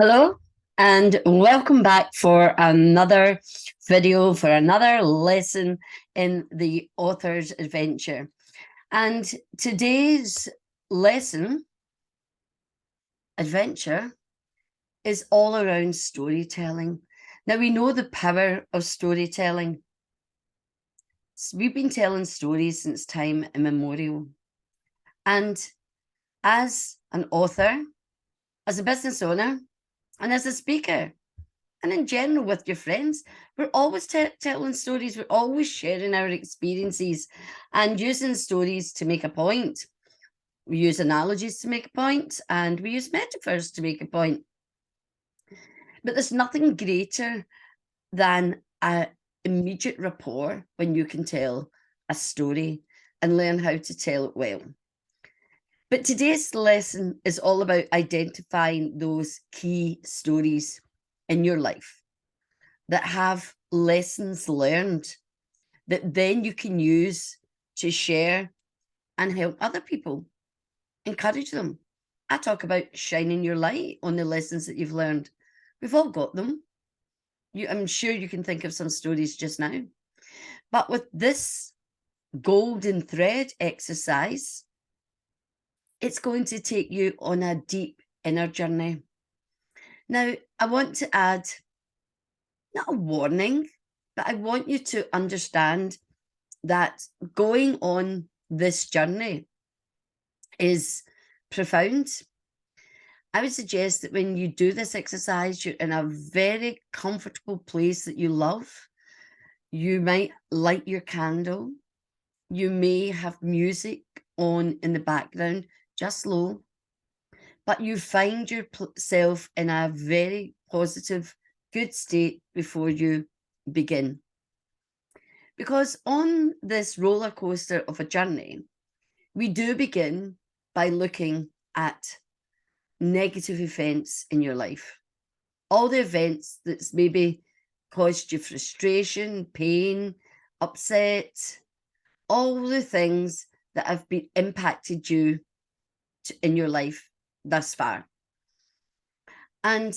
Hello, and welcome back for another video, for another lesson in the author's adventure. And today's lesson, adventure, is all around storytelling. Now, we know the power of storytelling. We've been telling stories since time immemorial. And as an author, as a business owner, and as a speaker, and in general with your friends, we're always telling stories. We're always sharing our experiences and using stories to make a point. We use analogies to make a point, and we use metaphors to make a point. But there's nothing greater than an immediate rapport when you can tell a story and learn how to tell it well. But today's lesson is all about identifying those key stories in your life that have lessons learned that then you can use to share and help other people, encourage them. I talk about shining your light on the lessons that you've learned. We've all got them. I'm sure you can think of some stories just now. But with this golden thread exercise, it's going to take you on a deep inner journey. Now, I want to add not a warning, but I want you to understand that going on this journey is profound. I would suggest that when you do this exercise, you're in a very comfortable place that you love. You might light your candle. You may have music on in the background, just low, but you find yourself in a very positive, good state before you begin. Because on this roller coaster of a journey, we do begin by looking at negative events in your life. All the events that's maybe caused you frustration, pain, upset, all the things that have been impacted you in your life thus far. And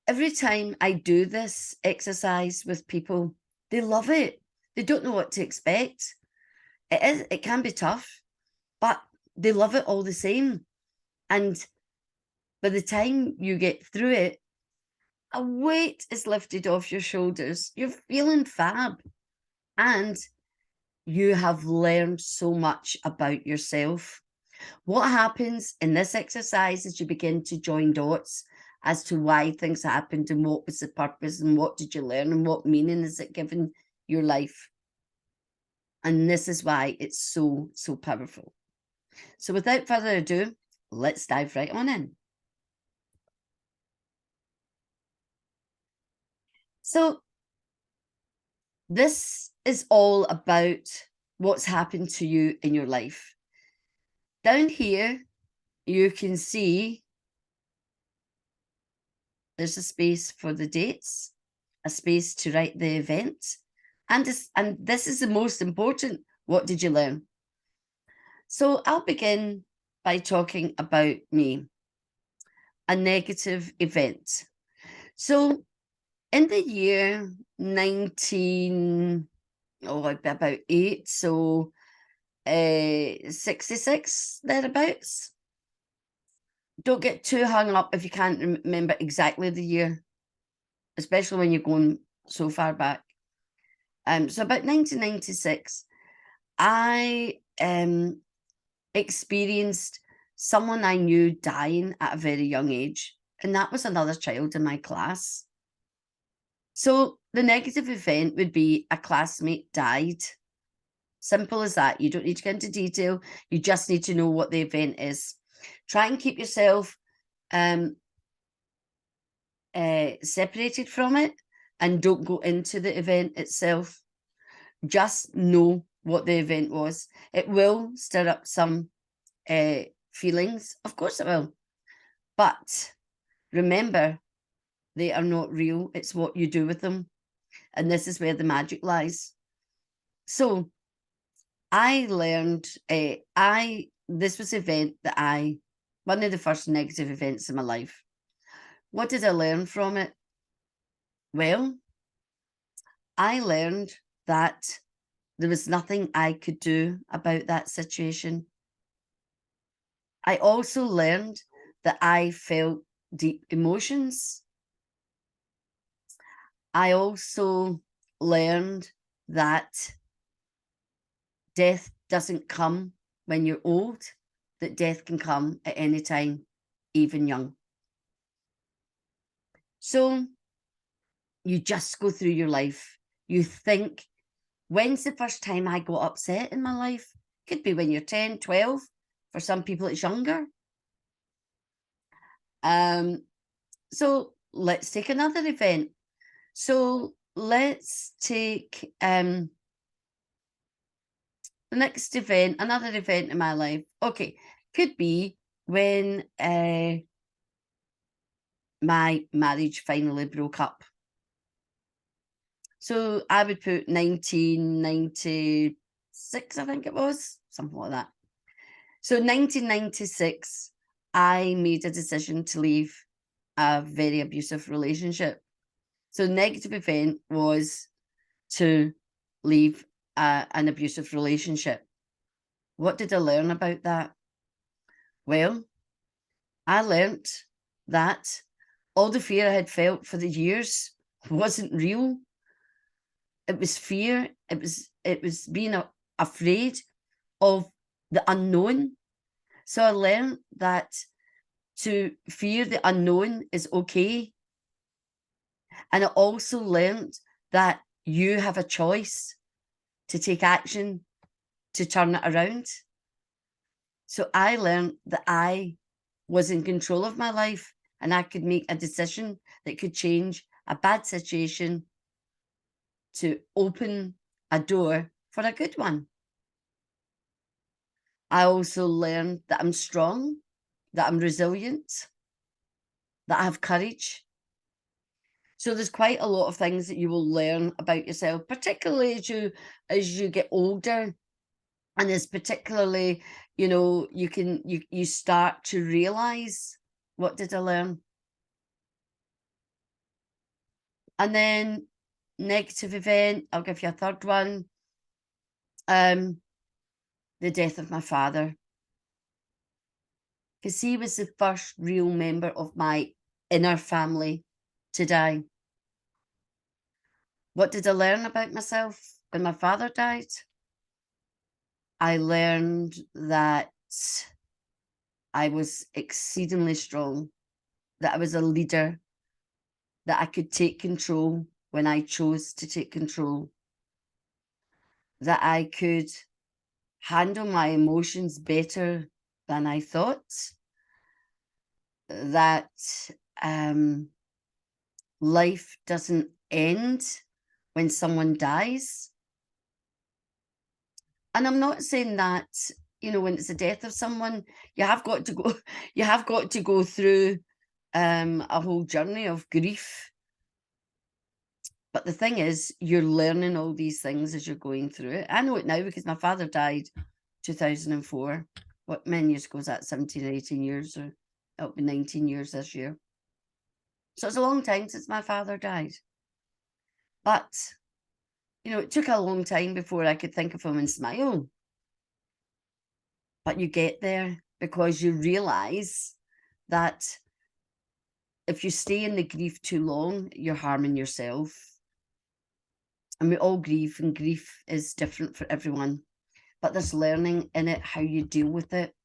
every time I do this exercise with people, they love it. They don't know what to expect. It can be tough, but they love it all the same. And by the time you get through it, a weight is lifted off your shoulders. You're feeling fab. And you have learned so much about yourself. What happens in this exercise is you begin to join dots as to why things happened and what was the purpose and what did you learn and what meaning is it given your life. And this is why it's so, so powerful. So without further ado, let's dive right on in. So this is all about what's happened to you in your life. Down here, you can see there's a space for the dates, a space to write the event, and this is the most important. What did you learn? So I'll begin by talking about me, a negative event. So in the year 19, about 8, so 66, thereabouts. Don't get too hung up if you can't remember exactly the year, especially when you're going so far back. So about 1996, I experienced someone I knew dying at a very young age, and that was another child in my class. So the negative event would be a classmate died. Simple as that. You don't need to get into detail. You just need to know what the event is. Try and keep yourself separated from it and don't go into the event itself. Just know what the event was. It will stir up some feelings. Of course it will. But remember, they are not real. It's what you do with them. And this is where the magic lies. So I learned, this was an event that one of the first negative events in my life. What did I learn from it? Well, I learned that there was nothing I could do about that situation. I also learned that I felt deep emotions. I also learned that death doesn't come when you're old, that death can come at any time, even young. So you just go through your life. You think, when's the first time I got upset in my life? Could be when you're 10, 12. For some people, it's younger. So let's take another event. So let's take the next event, another event in my life. Okay, could be when my marriage finally broke up. So I would put 1996, I think it was, something like that. So 1996, I made a decision to leave a very abusive relationship. So negative event was to leave an abusive relationship. What did I learn about that? Well, I learnt that all the fear I had felt for the years wasn't real. It was fear. It was being afraid of the unknown. So I learned that to fear the unknown is okay. And I also learned that you have a choice to take action to turn it around. So I learned that I was in control of my life and I could make a decision that could change a bad situation to open a door for a good one. I also learned that I'm strong, that I'm resilient, that I have courage. So there's quite a lot of things that you will learn about yourself, particularly as you get older, and as particularly, you start to realize, what did I learn? And then negative event, I'll give you a third one. The death of my father. Because he was the first real member of my inner family to die. What did I learn about myself when my father died? I learned that I was exceedingly strong, that I was a leader, that I could take control when I chose to take control, that I could handle my emotions better than I thought, that life doesn't end when someone dies. And I'm not saying that, when it's the death of someone, you have got to go, you have got to go through a whole journey of grief. But the thing is, you're learning all these things as you're going through it. I know it now because my father died 2004. What, many years ago was that? 17 or 18 years, or it'll be 19 years this year. So it's a long time since my father died. But, it took a long time before I could think of him and smile. But you get there because you realise that if you stay in the grief too long, you're harming yourself. And we all grieve, and grief is different for everyone. But there's learning in it, how you deal with it,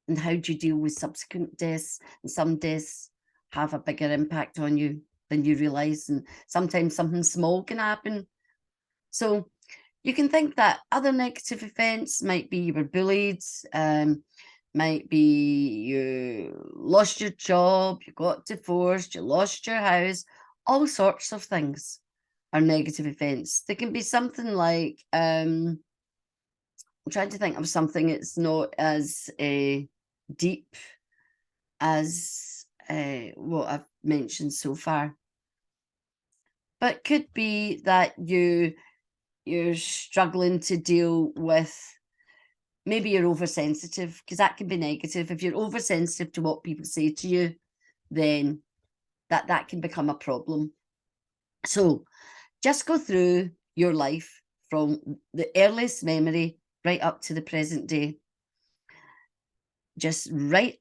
and how do you deal with subsequent deaths. And some deaths have a bigger impact on you than you realise, and sometimes something small can happen. So you can think that other negative events might be you were bullied, might be you lost your job, you got divorced, you lost your house. All sorts of things are negative events. They can be something like, I'm trying to think of something that's not as deep as what I've mentioned so far. But could be that you're struggling to deal with, maybe you're oversensitive, because that can be negative. If you're oversensitive to what people say to you, then that can become a problem. So just go through your life from the earliest memory right up to the present day. Just write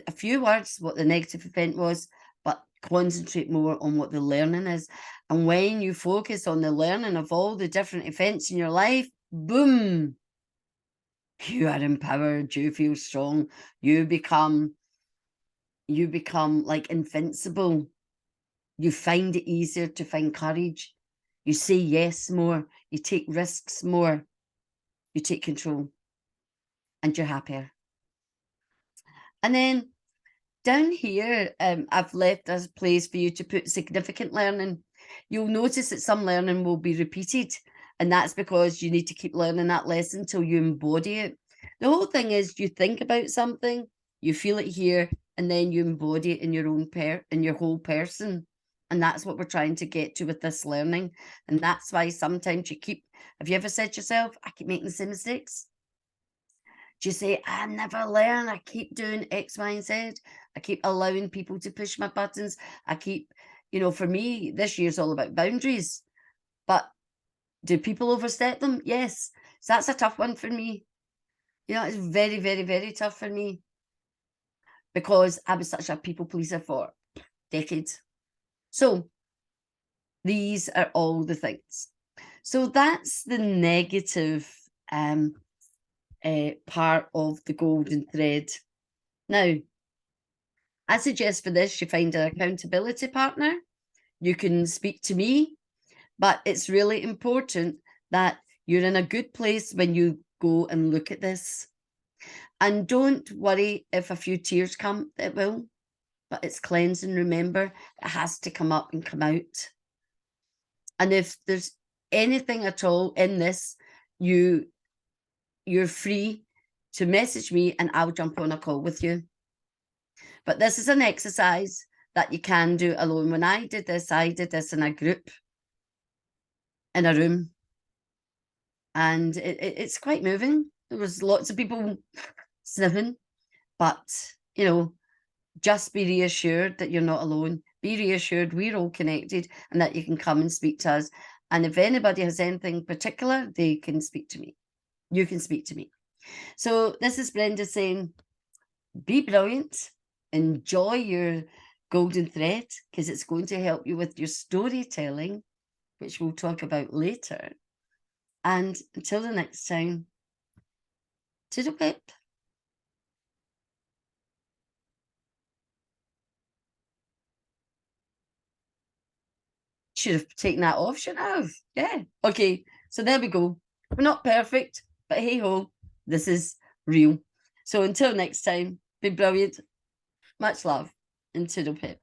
a few words what the negative event was, but concentrate more on what the learning is. And when you focus on the learning of all the different events in your life, boom, you are empowered, you feel strong, you become like invincible. You find it easier to find courage. You say yes more, you take risks more, you take control, and you're happier. And then down here, I've left a place for you to put significant learning. You'll notice that some learning will be repeated, and that's because you need to keep learning that lesson until you embody it. The whole thing is you think about something, you feel it here, and then you embody it in your own in your whole person. And that's what we're trying to get to with this learning. And that's why sometimes have you ever said to yourself, I keep making the same mistakes? Do you say, I never learn, I keep doing X, Y, and Z, I keep allowing people to push my buttons, I keep, for me, this year's all about boundaries, but do people overstep them? Yes. So that's a tough one for me. It's very, very, very tough for me because I was such a people pleaser for decades. So these are all the things. So that's the negative part of the golden thread. Now, I suggest for this, you find an accountability partner. You can speak to me, but it's really important that you're in a good place when you go and look at this. And don't worry if a few tears come, it will, but it's cleansing. Remember, it has to come up and come out. And if there's anything at all in this, you're free to message me and I'll jump on a call with you. But this is an exercise that you can do alone. When I did this in a group, in a room, and it's quite moving. There was lots of people sniffing, but, just be reassured that you're not alone. Be reassured we're all connected and that you can come and speak to us. And if anybody has anything particular, they can speak to me. You can speak to me. So this is Brenda saying, be brilliant. Enjoy your golden thread because it's going to help you with your storytelling, which we'll talk about later. And until the next time, toodle pip. Should have taken that off, shouldn't I have? Yeah. Okay, so there we go. We're not perfect, but hey ho, this is real. So until next time, be brilliant. Much love and toodle pip.